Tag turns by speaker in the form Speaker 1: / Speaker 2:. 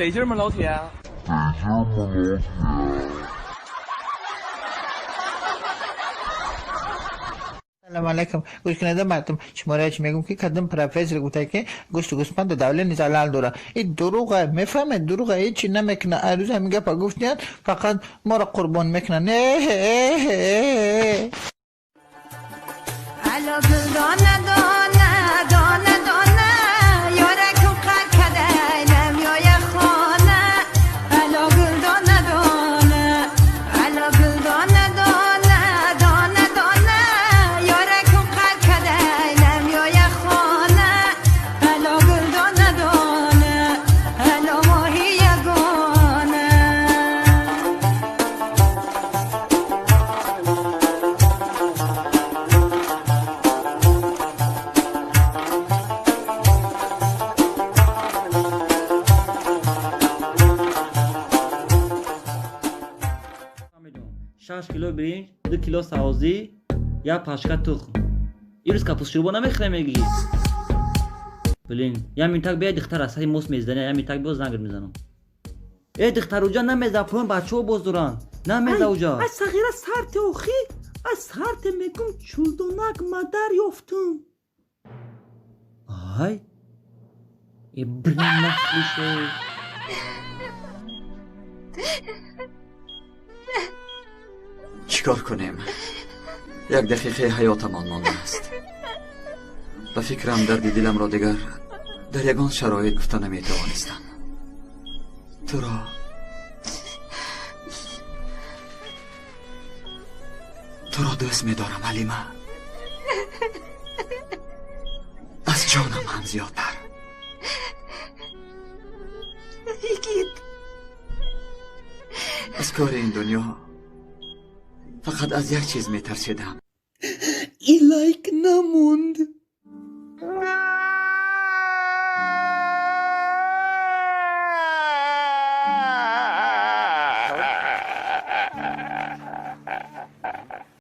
Speaker 1: 得劲吗，老铁？سلام
Speaker 2: علیکم. گوش کننده مردم، شماره چی میگم که کدام پروفسور گفته که گوشت گوسفند و دولت نیزالال داره. این دروغه، میفهمه دروغه، هیچی نمیکنه. هر روز هم میگه پا گفتین فقط ما را قربان میکنه. نه
Speaker 3: Alo gıldana dona dona dona yore kukar kadeylem yoya khona Alo gıldana dona Alo gıldana dona dona dona yore kukar kadeylem yoya khona Alo gıldana dona Alo mohiya gona
Speaker 4: شش کیلو برنج 2 کیلو سبزی یا پاشقه تخم این روز کپوس شوربا نمیخوره میگی بلین یا میتاک بیا دختر است موس میزنه یا میتاک بیا زنگ میزنم ای دختر اوجا نمیزه پون بچه و بزران نمیزه اوجا
Speaker 5: از صغیره سرت اوخی از سرت میگم چولدونک مادر یافتم
Speaker 4: آی ای برنج نخلیشه
Speaker 6: چیکار کنیم؟ یک دقیقه حیاتمان مانده است. به فکرم دردی دلم را دیگر در یگان شرایط گفته نمیتوانستم. تو را دوست میدارم حلیمه، از جانم هم زیادتر. از کار این دنیا فقط از یک چیز میترسیدم.
Speaker 5: این لایک نموند